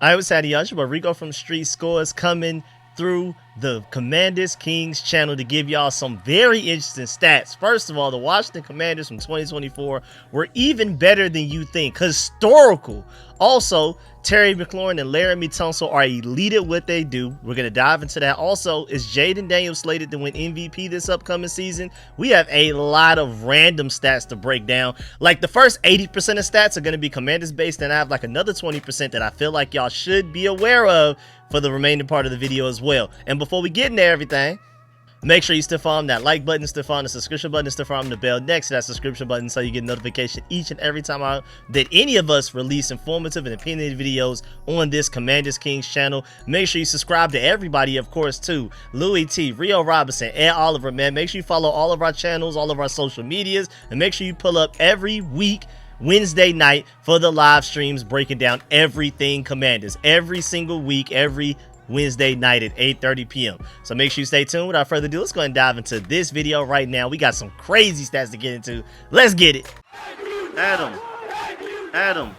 I was Hadiyash, but Rico from Street Scores coming through the Commanders Kings channel to give y'all some very interesting stats. First of all, the Washington Commanders from 2024 were even better than you think. Historical. Also, Terry McLaurin and Laramie Tunsil are elite at what they do. We're going to dive into that. Also, is Jayden Daniels slated to win MVP this upcoming season? We have a lot of random stats to break down. Like the first 80% of stats are going to be Commanders based, and I have like another 20% that I feel like y'all should be aware of for the remaining part of the video as well. And before we get into everything, make sure you still follow that like button, still follow the subscription button, still follow the bell next to that subscription button so you get notification each and every time that any of us release informative and opinionated videos on this Commanders Kings channel. Make sure you subscribe to everybody, of course, too. Louie T, Rio Robinson, and Oliver, man. Make sure you follow all of our channels, all of our social medias, and make sure you pull up every week Wednesday night for the live streams breaking down everything Commanders every single week, every Wednesday night at 8:30 p.m. So make sure you stay tuned. Without further ado, let's go ahead and dive into this video right now. We got some crazy stats to get into. Let's get it. Adam.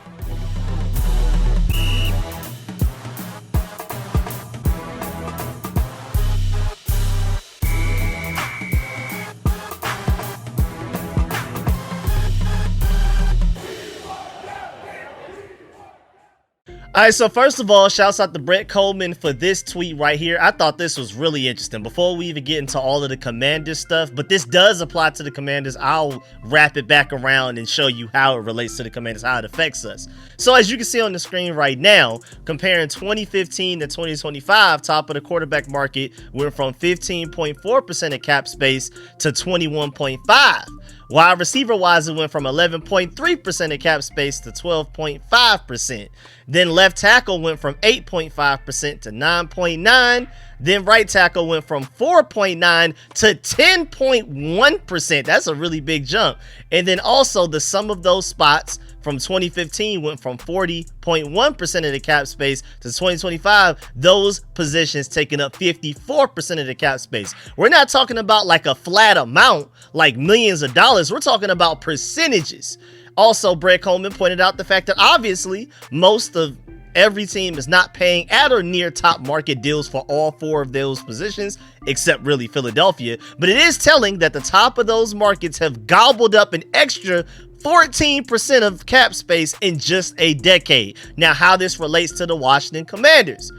Alright, so first of all, shouts out to Brett Coleman for this tweet right here. I thought this was really interesting. Before we even get into all of the Commanders stuff, but this does apply to the Commanders, I'll wrap it back around and show you how it relates to the Commanders, how it affects us. So as you can see on the screen right now, comparing 2015 to 2025, top of the quarterback market went from 15.4% of cap space to 21.5%. Wide receiver wise, it went from 11.3% of cap space to 12.5%. Then left tackle went from 8.5% to 9.9%. Then right tackle went from 4.9% to 10.1%. That's a really big jump. And then also the sum of those spots from 2015 went from 40.1% of the cap space to 2025. Those positions taking up 54% of the cap space. We're not talking about like a flat amount, like millions of dollars. We're talking about percentages. Also, Brett Coleman pointed out the fact that obviously most of every team is not paying at or near top market deals for all four of those positions, except really Philadelphia. But it is telling that the top of those markets have gobbled up an extra 14% of cap space in just a decade. Now, how this relates to the Washington Commanders.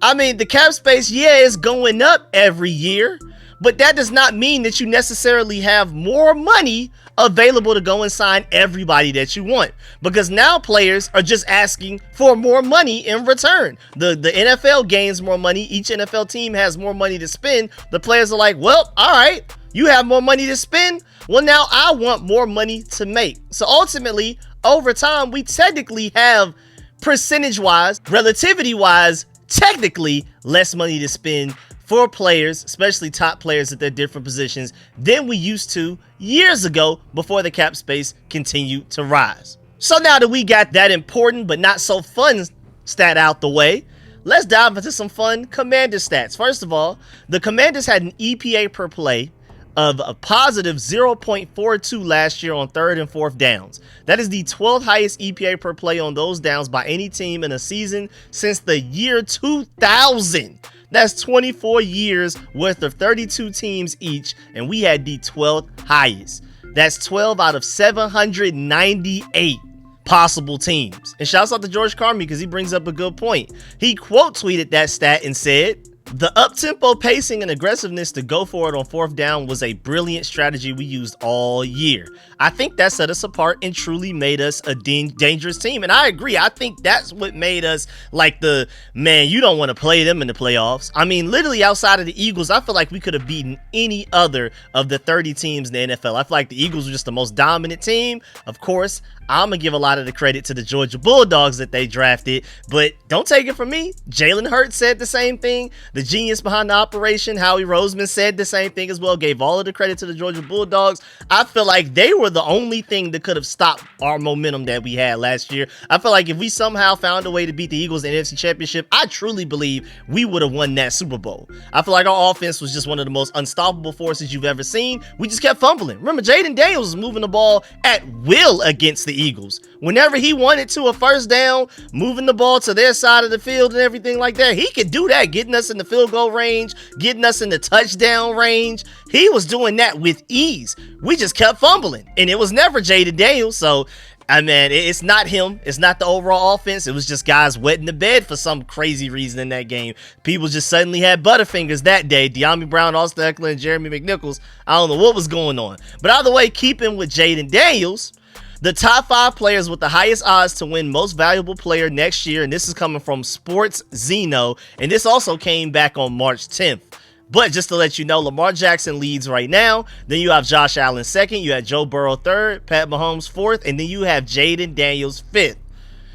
I mean, the cap space, yeah, is going up every year, but that does not mean that you necessarily have more money available to go and sign everybody that you want, because now players are just asking for more money in return. The NFL gains more money. Each NFL team has more money to spend. The players are like, well, all right, you have more money to spend. Well, now I want more money to make. So ultimately, over time, we technically have percentage-wise, relativity-wise, technically less money to spend for players, especially top players at their different positions, than we used to years ago before the cap space continued to rise. So now that we got that important but not so fun stat out the way, let's dive into some fun Commander stats. First of all, the Commanders had an EPA per play of a positive 0.42 last year on third and fourth downs. That is the 12th highest EPA per play on those downs by any team in a season since the year 2000. That's 24 years worth of 32 teams each, and we had the 12th highest. That's 12 out of 798 possible teams. And shouts out to George Carmi because he brings up a good point. He quote tweeted that stat and said, "The up-tempo pacing and aggressiveness to go for it on fourth down was a brilliant strategy we used all year. I think that set us apart and truly made us a dangerous team." And I agree. I think that's what made us like the, man, you don't want to play them in the playoffs. I mean, literally outside of the Eagles, I feel like we could have beaten any other of the 30 teams in the NFL. I feel like the Eagles were just the most dominant team. Of course, I'm going to give a lot of the credit to the Georgia Bulldogs that they drafted, but don't take it from me. Jalen Hurts said the same thing. the genius behind the operation. Howie Roseman said the same thing as well, gave all of the credit to the Georgia Bulldogs. I feel like they were the only thing that could have stopped our momentum that we had last year. I feel like if we somehow found a way to beat the Eagles in the NFC Championship, I truly believe we would have won that Super Bowl. I feel like our offense was just one of the most unstoppable forces you've ever seen. We just kept fumbling. Remember, Jayden Daniels was moving the ball at will against the Eagles. Whenever he wanted to, a first down, moving the ball to their side of the field and everything like that, he could do that, getting us in the field goal range, getting us in the touchdown range. He was doing that with ease. We just kept fumbling, and it was never Jayden Daniels. So, I mean, it's not him. It's not the overall offense. It was just guys wetting the bed for some crazy reason in that game. People just suddenly had Butterfingers that day. De'Ami Brown, Austin Eckler, and Jeremy McNichols. I don't know what was going on. But either way, keeping with Jayden Daniels, the top 5 players with the highest odds to win most valuable player next year, and this is coming from Sports Zeno, and this also came back on March 10th. But just to let you know, Lamar Jackson leads right now. Then you have Josh Allen second. You have Joe Burrow third. Pat Mahomes fourth. And then you have Jayden Daniels fifth.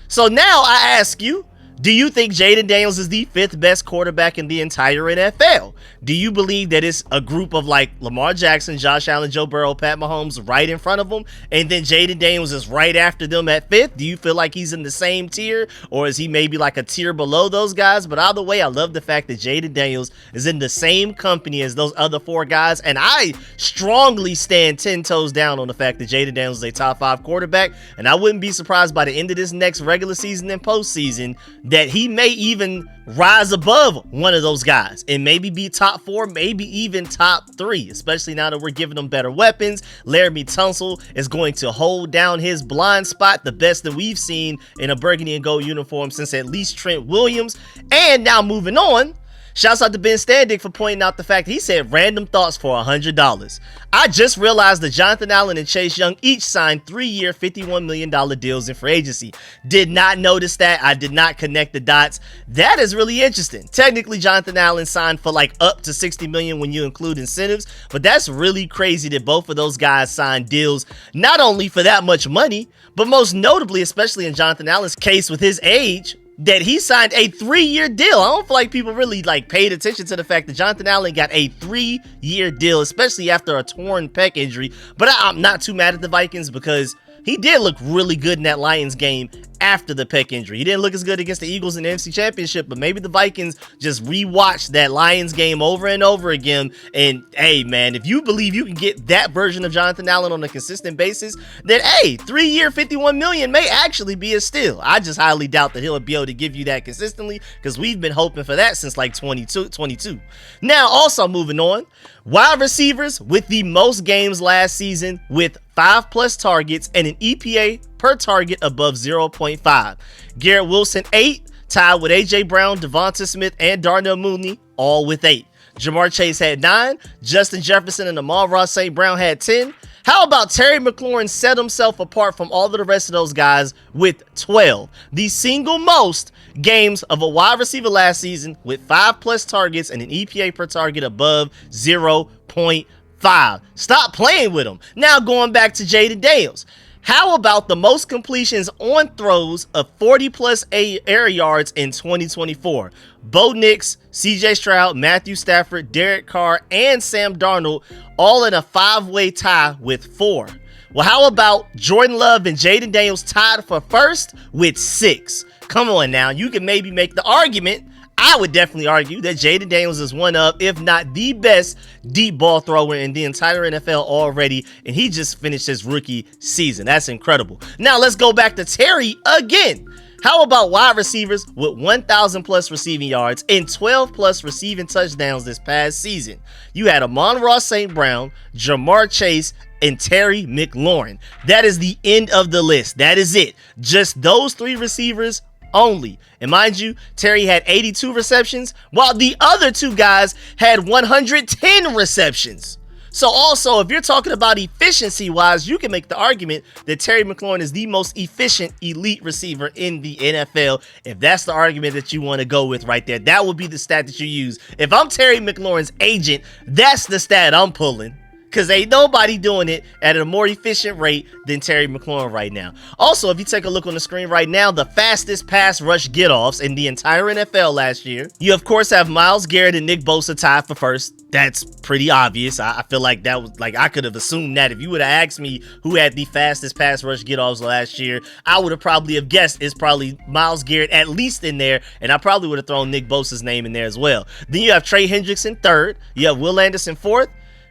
So now I ask you, do you think Jayden Daniels is the 5th best quarterback in the entire NFL? Do you believe that it's a group of like Lamar Jackson, Josh Allen, Joe Burrow, Pat Mahomes right in front of him, and then Jayden Daniels is right after them at 5th? Do you feel like he's in the same tier, or is he maybe like a tier below those guys? But either way, I love the fact that Jayden Daniels is in the same company as those other 4 guys, and I strongly stand 10 toes down on the fact that Jayden Daniels is a top 5 quarterback, and I wouldn't be surprised by the end of this next regular season and postseason that he may even rise above one of those guys and maybe be top 4, maybe even top 3, especially now that we're giving them better weapons. Laramie Tunsil is going to hold down his blind spot, the best that we've seen in a burgundy and gold uniform since at least Trent Williams. And now moving on, shouts out to Ben Standig for pointing out the fact that he said random thoughts for $100. I just realized that Jonathan Allen and Chase Young each signed 3-year, $51 million deals in free agency. Did not notice that. I did not connect the dots. That is really interesting. Technically, Jonathan Allen signed for like up to $60 million when you include incentives, but that's really crazy that both of those guys signed deals not only for that much money, but most notably, especially in Jonathan Allen's case with his age, that he signed a 3-year deal. I don't feel like people really like paid attention to the fact that Jonathan Allen got a 3-year deal, especially after a torn pec injury. But I'm not too mad at the Vikings because he did look really good in that Lions game after the pec injury. He didn't look as good against the Eagles in the NFC Championship, but maybe the Vikings just rewatched that Lions game over and over again. And hey, man, if you believe you can get that version of Jonathan Allen on a consistent basis, then hey, 3-year, $51 million may actually be a steal. I just highly doubt that he'll be able to give you that consistently because we've been hoping for that since like 22. Now, also moving on, wide receivers with the most games last season with 5+ targets and an EPA per target above 0.5. Garrett Wilson 8, tied with AJ Brown, Devonta Smith, and Darnell Mooney, all with 8. Jamar Chase had 9. Justin Jefferson and Amon-Ra St. Brown had 10. How about Terry McLaurin set himself apart from all of the rest of those guys with 12? The single most games of a wide receiver last season with 5+ targets and an EPA per target above 0.5. Stop playing with him. Now going back to Jayden Daniels. How about the most completions on throws of 40+ air yards in 2024? Bo Nix, CJ Stroud, Matthew Stafford, Derek Carr, and Sam Darnold all in a 5-way tie with 4. Well, how about Jordan Love and Jayden Daniels tied for first with 6? Come on now, you can maybe make the argument. I would definitely argue that Jayden Daniels is one of, if not the best, deep ball thrower in the entire NFL already, and he just finished his rookie season. That's incredible. Now let's go back to Terry again. How about wide receivers with 1,000+ receiving yards and 12+ receiving touchdowns this past season? You had Amon-Ra St. Brown, Jamar Chase, and Terry McLaurin. That is the end of the list. That is it. Just those 3 receivers only. And mind you, Terry had 82 receptions, while the other 2 guys had 110 receptions. So also, if you're talking about efficiency-wise, you can make the argument that Terry McLaurin is the most efficient elite receiver in the NFL. If that's the argument that you want to go with right there, that would be the stat that you use. If I'm Terry McLaurin's agent, that's the stat I'm pulling. because ain't nobody doing it at a more efficient rate than Terry McLaurin right now. Also, if you take a look on the screen right now, the fastest pass rush get-offs in the entire NFL last year, you of course have Myles Garrett and Nick Bosa tied for first. That's pretty obvious. I feel like that was like, I could have assumed that. If you would have asked me who had the fastest pass rush get-offs last year, I would have probably have guessed it's probably Myles Garrett at least in there, and I probably would have thrown Nick Bosa's name in there as well. Then you have Trey Hendrickson third, you have Will Anderson fourth,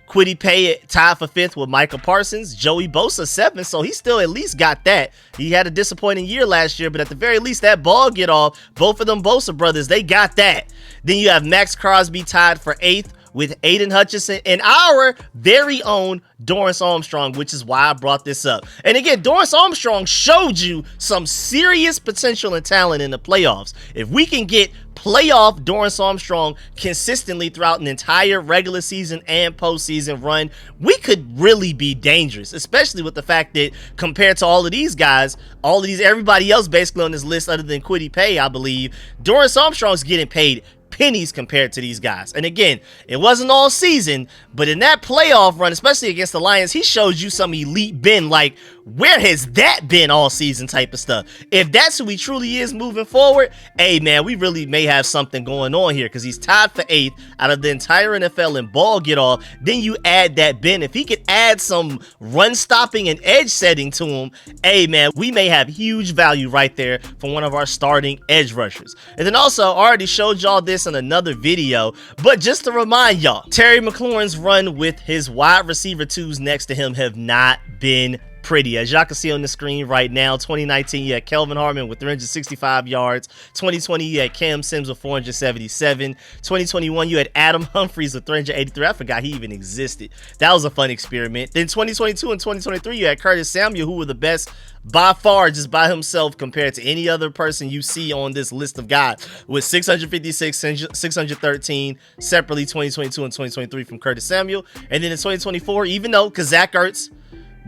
Kwity Paye tied for fifth with Micah Parsons, Joey Bosa seventh, so he still at least got that. He had a disappointing year last year, but at the very least, that ball get off, both of them Bosa brothers, they got that. Then you have Max Crosby tied for eighth with Aiden Hutchinson and our very own Dorrance Armstrong, which is why I brought this up. And again, Dorrance Armstrong showed you some serious potential and talent in the playoffs. If we can get playoff Dorrance Armstrong consistently throughout an entire regular season and postseason run, we could really be dangerous, especially with the fact that compared to all of these guys, everybody else basically on this list other than Kwity Paye, I believe, Dorrance Armstrong's getting paid pennies compared to these guys. And again, it wasn't all season, but in that playoff run, especially against the Lions, he showed you some elite Ben, like, where has that been all season type of stuff? If that's who he truly is moving forward, hey man, we really may have something going on here, because he's tied for eighth out of the entire NFL in ball get off. Then you add that Ben, if he could add some run stopping and edge setting to him, hey man, we may have huge value right there for one of our starting edge rushers. And then also, I already showed y'all this in another video, but just to remind y'all, Terry McLaurin's run with his wide receiver twos next to him have not been pretty. As y'all can see on the screen right now, 2019 you had Kelvin Harmon with 365 yards, 2020 you had Cam Sims with 477, 2021 you had Adam Humphries with 383. I forgot he even existed. That was a fun experiment. Then 2022 and 2023 you had Curtis Samuel, who were the best by far, just by himself compared to any other person you see on this list of guys, with 656, 613 separately, 2022 and 2023 from Curtis Samuel. And then in 2024, even though Zach Ertz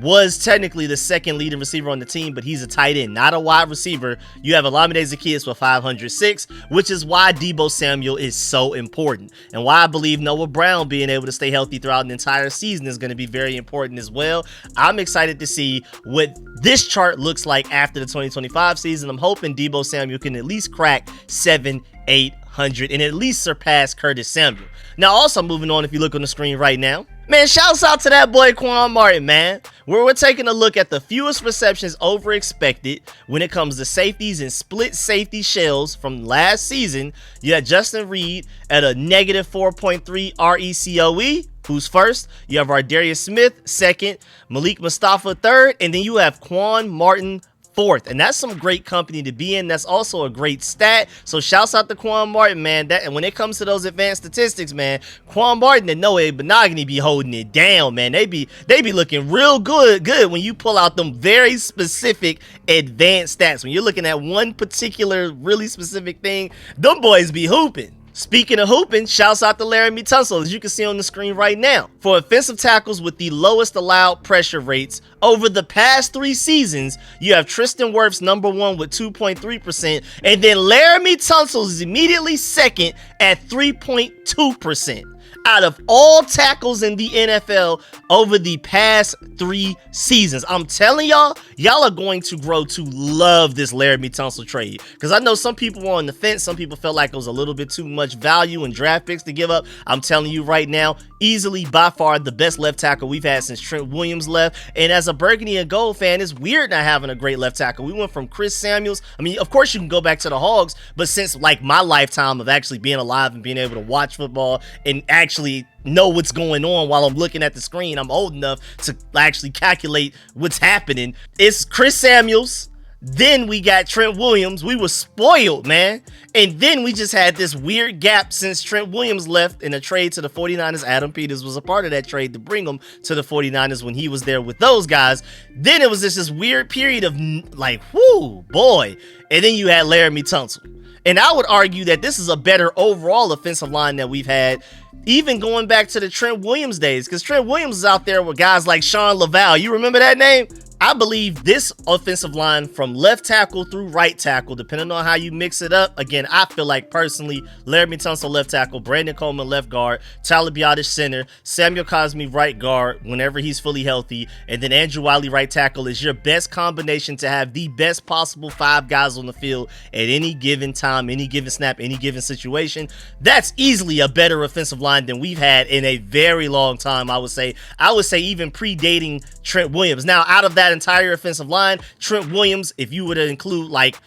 was technically the second leading receiver on the team, but he's a tight end, not a wide receiver, you have Olamide Zaccheaus with 506, which is why Deebo Samuel is so important, and why I believe Noah Brown being able to stay healthy throughout an entire season is going to be very important as well. I'm excited to see what this chart looks like after the 2025 season. I'm hoping Deebo Samuel can at least crack 700-800 and at least surpass Curtis Samuel. Now, also moving on, if you look on the screen right now, man, shouts out to that boy Quan Martin, man. We're taking a look at the fewest receptions over expected when it comes to safeties and split safety shells from last season. You had Justin Reed at a negative 4.3 RECOE, who's first. You have Ardarius Smith second, Malik Mustafa third, and then you have Quan Martin fourth, and that's some great company to be in. That's also a great stat, so shouts out to Quan Martin, man. That, and when it comes to those advanced statistics, man, Quan Martin and Noah Benogany be holding it down, man. They be looking real good when you pull out them very specific advanced stats. When you're looking at one particular really specific thing, them boys be hooping. Speaking of hooping, shouts out to Laramie Tunsil, as you can see on the screen right now. For offensive tackles with the lowest allowed pressure rates over the past 3 seasons, you have Tristan Wirfs number 1 with 2.3%, and then Laramie Tunsil is immediately second at 3.2%. Out of all tackles in the NFL over the past 3 seasons. I'm telling y'all are going to grow to love this Laramie Tunsil trade, because I know some people were on the fence. Some people felt like it was a little bit too much value and draft picks to give up. I'm telling you right now, easily by far the best left tackle we've had since Trent Williams left. And as a burgundy and gold fan, it's weird not having a great left tackle. We went from Chris Samuels. I mean, of course you can go back to the Hogs, but since like my lifetime of actually being alive and being able to watch football and actually know what's going on while I'm looking at the screen, I'm old enough to actually calculate what's happening. It's Chris Samuels, then we got Trent Williams. We were spoiled, man. And then we just had this weird gap since Trent Williams left in a trade to the 49ers. Adam Peters was a part of that trade to bring him to the 49ers when he was there with those guys. Then it was just this weird period of like, whoo, boy. And then you had Laramie Tunsil. And I would argue that this is a better overall offensive line that we've had, even going back to the Trent Williams days, because Trent Williams is out there with guys like Sean Laval. You remember that name? I believe this offensive line from left tackle through right tackle, depending on how you mix it up. Again, I feel like personally, Laramie Tunsil left tackle, Brandon Coleman left guard, Tyler Biadasz center, Samuel Cosme right guard whenever he's fully healthy, and then Andrew Wiley right tackle is your best combination to have the best possible 5 guys on the field at any given time, any given snap, any given situation. That's easily a better offensive line than we've had in a very long time, I would say. I would say even predating Trent Williams. Now, out of that entire offensive line, Trent Williams, if you were to include like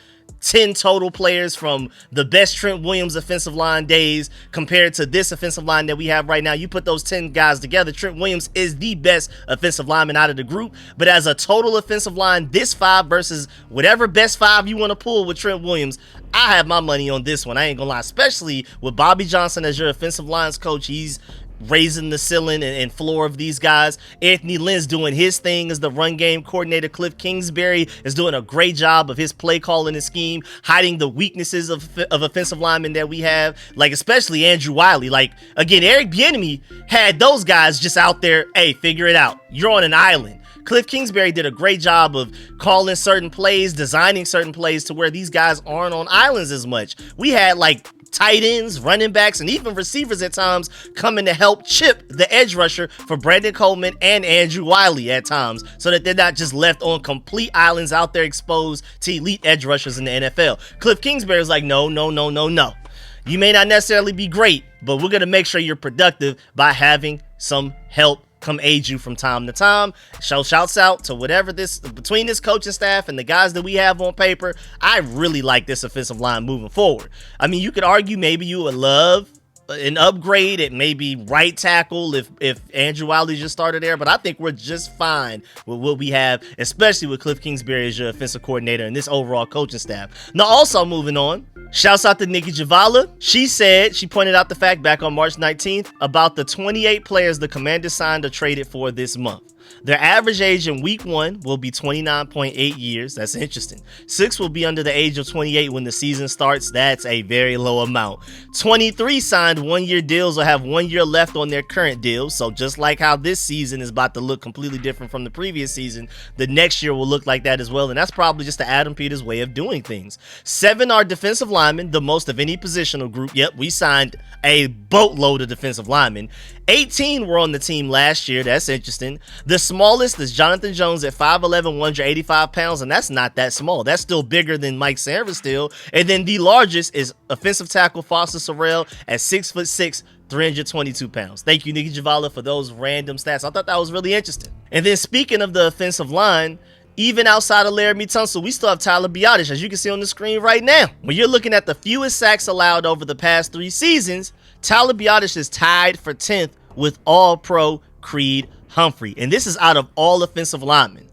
10 total players from the best Trent Williams offensive line days compared to this offensive line that we have right now, you put those 10 guys together, Trent Williams is the best offensive lineman out of the group. But as a total offensive line, this 5 versus whatever best 5 you want to pull with Trent Williams, I have my money on this one. I ain't gonna lie, especially with Bobby Johnson as your offensive lines coach. He's raising the ceiling and floor of these guys. Anthony Lynn's doing his thing as the run game coordinator. Cliff Kingsbury is doing a great job of his play calling and scheme, hiding the weaknesses of offensive linemen that we have, like especially Andrew Wiley. Like, again, Eric Bieniemy had those guys just out there, hey, figure it out. You're on an island. Cliff Kingsbury did a great job of calling certain plays, designing certain plays to where these guys aren't on islands as much. We had like tight ends, running backs, and even receivers at times coming to help chip the edge rusher for Brandon Coleman and Andrew Wiley at times, so that they're not just left on complete islands out there exposed to elite edge rushers in the NFL. Cliff Kingsbury is like, no. You may not necessarily be great, but we're going to make sure you're productive by having some help come aid you from time to time. Shouts out to whatever this, between this coaching staff and the guys that we have on paper. I really like this offensive line moving forward. I mean, you could argue maybe you would love an upgrade at maybe right tackle if Andrew Wiley just started there, but I think we're just fine with what we have, especially with Cliff Kingsbury as your offensive coordinator and this overall coaching staff. Now, also moving on, shouts out to Nikki Javala. She pointed out the fact back on March 19th about the 28 players the Commanders signed or traded for this month. Their average age in week 1 will be 29.8 years. That's interesting. 6 will be under the age of 28 when the season starts. That's a very low amount. 23 signed 1-year deals or have 1 year left on their current deals. So just like how this season is about to look completely different from the previous season, the next year will look like that as well. And that's probably just the Adam Peters way of doing things. 7 are defensive linemen, the most of any positional group. Yep, we signed a boatload of defensive linemen. 18 were on the team last year. That's interesting. The smallest is Jonathan Jones at 5'11", 185 pounds, and that's not that small. That's still bigger than Mike Sanford still. And then the largest is offensive tackle Foster Sorrell at 6'6", 322 pounds. Thank you, Nikki Javala, for those random stats. I thought that was really interesting. And then speaking of the offensive line, even outside of Laramie Tunsil, we still have Tyler Biadasz, as you can see on the screen right now. When you're looking at the fewest sacks allowed over the past 3 seasons, Tyler Biadasz is tied for 10th with All-Pro Creed Humphrey. And this is out of all offensive linemen.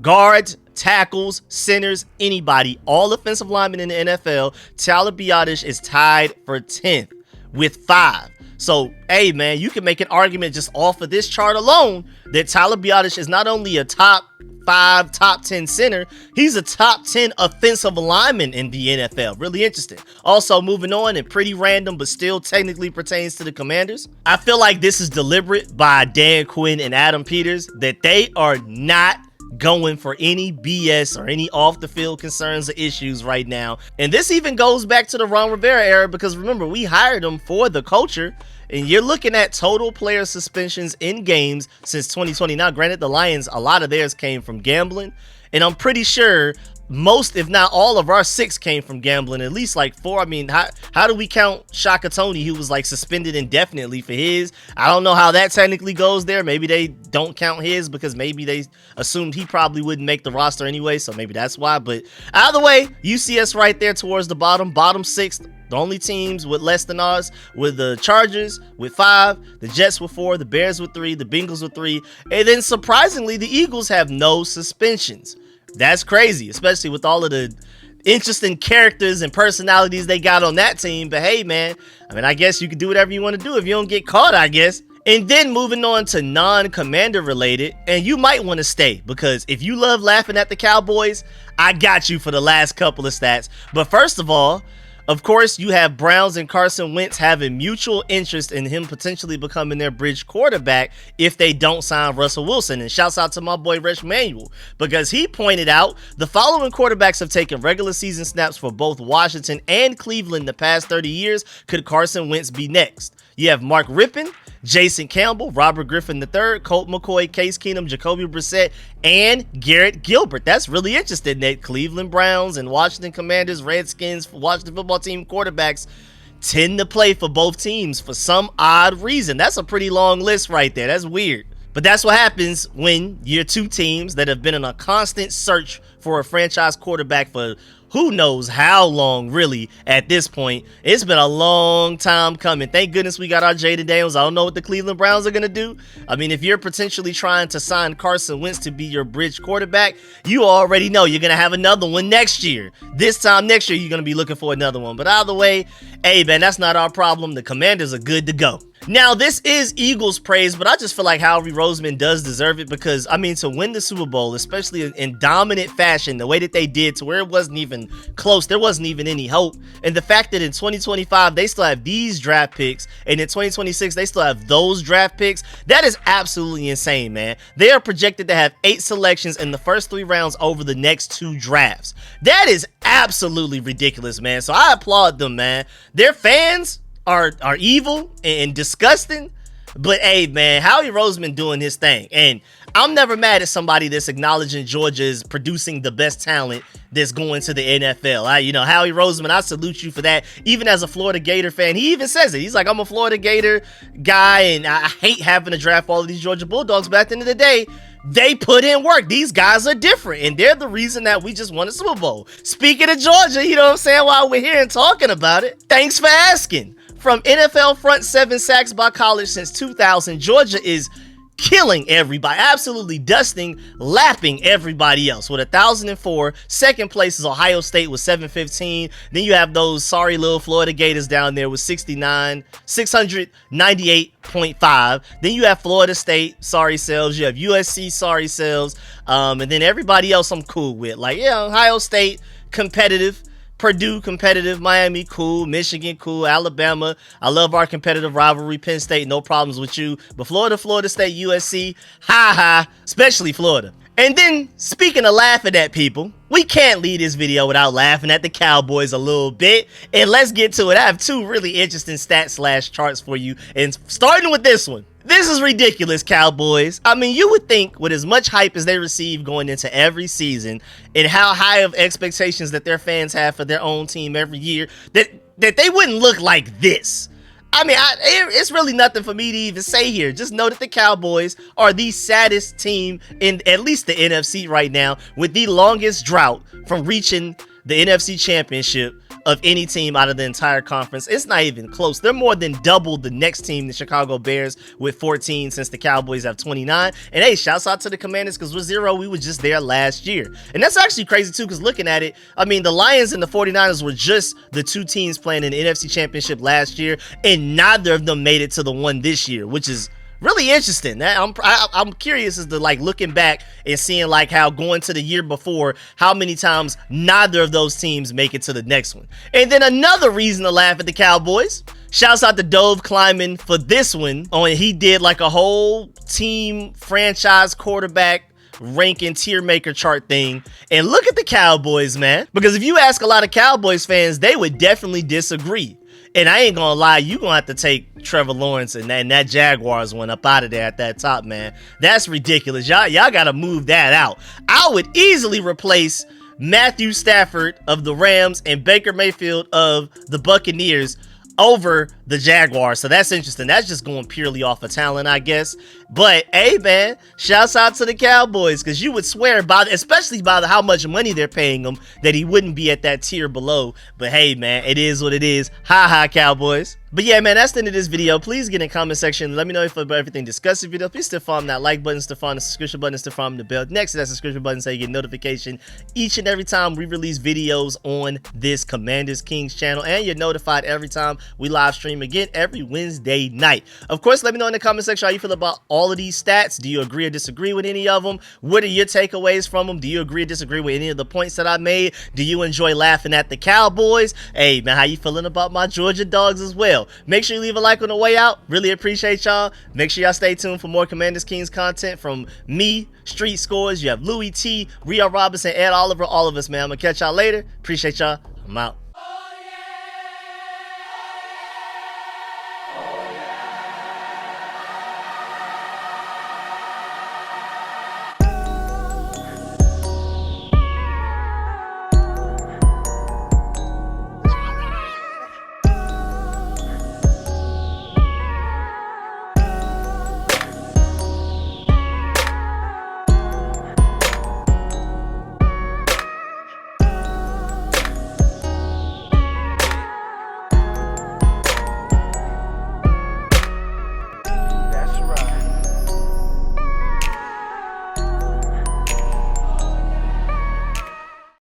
Guards, tackles, centers, anybody, all offensive linemen in the NFL, Tyler Biadasz is tied for 10th with 5. So, hey, man, you can make an argument just off of this chart alone that Tyler Biadasz is not only a top 5, top 10 center, he's a top 10 offensive lineman in the NFL. Really interesting. Also, moving on, and pretty random, but still technically pertains to the Commanders. I feel like this is deliberate by Dan Quinn and Adam Peters, that they are not going for any BS or any off the field concerns or issues right now. And this even goes back to the Ron Rivera era, because remember, we hired him for the culture. And you're looking at total player suspensions in games since 2020. Now, granted, the Lions, a lot of theirs came from gambling. And I'm pretty sure most, if not all of our 6 came from gambling, at least like 4. I mean, how do we count Shaka Toney, who was like suspended indefinitely for his? I don't know how that technically goes there. Maybe they don't count his because maybe they assumed he probably wouldn't make the roster anyway. So maybe that's why. But either way, you see us right there towards the bottom 6th. The only teams with less than us were the Chargers with 5, the Jets with 4, the Bears with 3, the Bengals with 3, and then surprisingly, the Eagles have no suspensions. That's crazy, especially with all of the interesting characters and personalities they got on that team. But hey, man, I mean, I guess you can do whatever you want to do if you don't get caught, I guess. And then moving on to non-Commander related, and you might want to stay, because if you love laughing at the Cowboys, I got you for the last couple of stats. But first of all, Of course, you have Browns and Carson Wentz having mutual interest in him potentially becoming their bridge quarterback if they don't sign Russell Wilson. And shouts out to my boy Rich Manuel, because he pointed out the following quarterbacks have taken regular season snaps for both Washington and Cleveland in the past 30 years. Could Carson Wentz be next? You have Mark Rippon, Jason Campbell, Robert Griffin III, Colt McCoy, Case Keenum, Jacoby Brissett, and Garrett Gilbert. That's really interesting that Cleveland Browns and Washington Commanders, Redskins, Washington football team quarterbacks tend to play for both teams for some odd reason. That's a pretty long list right there. That's weird. But that's what happens when you're two teams that have been in a constant search for a franchise quarterback for who knows how long, really, at this point. It's been a long time coming. Thank goodness we got our Jayden Daniels. I don't know what the Cleveland Browns are going to do. I mean, if you're potentially trying to sign Carson Wentz to be your bridge quarterback, you already know you're going to have another one next year. This time next year, you're going to be looking for another one. But either way, hey, man, that's not our problem. The Commanders are good to go. Now, this is Eagles praise, but I just feel like Howie Roseman does deserve it because, I mean, to win the Super Bowl, especially in dominant fashion, the way that they did to where it wasn't even close, there wasn't even any hope. And the fact that in 2025, they still have these draft picks, and in 2026, they still have those draft picks, that is absolutely insane, man. They are projected to have 8 selections in the first 3 rounds over the next 2 drafts. That is absolutely ridiculous, man. So I applaud them, man. Their fans are evil and disgusting, but hey, man, Howie Roseman doing his thing, and I'm never mad at somebody that's acknowledging Georgia is producing the best talent that's going to the NFL. You know, Howie Roseman, I salute you for that. Even as a Florida Gator fan, he even says it. He's like, I'm a Florida Gator guy, and I hate having to draft all of these Georgia Bulldogs. But at the end of the day, they put in work. These guys are different, and they're the reason that we just won a Super Bowl. Speaking of Georgia, you know what I'm saying, while we're here and talking about it, thanks for asking. From NFL front 7 sacks by college since 2000, Georgia is killing everybody, absolutely dusting, lapping everybody else with 1,004. Second place is Ohio State with 715. Then you have those sorry little Florida Gators down there with 698.5. Then you have Florida State, sorry selves. You have USC, sorry selves. And then everybody else I'm cool with. Like, yeah, Ohio State, competitive. Purdue, competitive. Miami, cool. Michigan, cool. Alabama, I love our competitive rivalry. Penn State, no problems with you. But Florida, Florida State, USC, especially Florida. And then, speaking of laughing at people, we can't leave this video without laughing at the Cowboys a little bit. And let's get to it. I have 2 really interesting stats / charts for you. And starting with this one. This is ridiculous, Cowboys. I mean, you would think with as much hype as they receive going into every season and how high of expectations that their fans have for their own team every year, that they wouldn't look like this. I mean, it's really nothing for me to even say here. Just know that the Cowboys are the saddest team in at least the NFC right now, with the longest drought from reaching the NFC Championship of any team out of the entire conference. It's not even close. They're more than double the next team, the Chicago Bears, with 14, since the Cowboys have 29. And hey, shouts out to the Commanders, because with 0, we were just there last year. And that's actually crazy too, because looking at it, I mean, the Lions and the 49ers were just the 2 teams playing in the NFC Championship last year, and neither of them made it to the one this year, which is really interesting. I'm curious as to, like, looking back and seeing, like, how going to the year before, how many times neither of those teams make it to the next one. And then another reason to laugh at the Cowboys. Shouts out to Dove Kleiman for this one. He did like a whole team franchise quarterback ranking tier maker chart thing. And look at the Cowboys, man. Because if you ask a lot of Cowboys fans, they would definitely disagree. And I ain't gonna lie, you gonna have to take Trevor Lawrence and that Jaguars one up out of there at that top, man. That's ridiculous. Y'all gotta move that out. I would easily replace Matthew Stafford of the Rams and Baker Mayfield of the Buccaneers over the Jaguars. So that's interesting. That's just going purely off of talent, I guess. But hey, man, shouts out to the Cowboys, because you would swear, especially by how much money they're paying him, that he wouldn't be at that tier below. But hey, man, it is what it is. Cowboys. But yeah, man, that's the end of this video. Please get in the comment section. Let me know if about everything discussed in the video. Please still farm that like button, still farm the subscription button, still farm the bell next to that subscription button so you get notification each and every time we release videos on this Commanders Kings channel. And you're notified every time we live stream stream again every Wednesday night. Of course, let me know in the comment section how you feel about all of these stats. Do you agree or disagree with any of them? What are your takeaways from them? Do you agree or disagree with any of the points that I made? Do you enjoy laughing at the Cowboys? Hey, man, how you feeling about my Georgia dogs as well? Make sure you leave a like on the way out. Really appreciate y'all. Make sure y'all stay tuned for more Commanders Kings content from me, Street Scores. You have Louie T, Rio Robinson, Ed Oliver, all of us, man. I'm going to catch y'all later. Appreciate y'all. I'm out.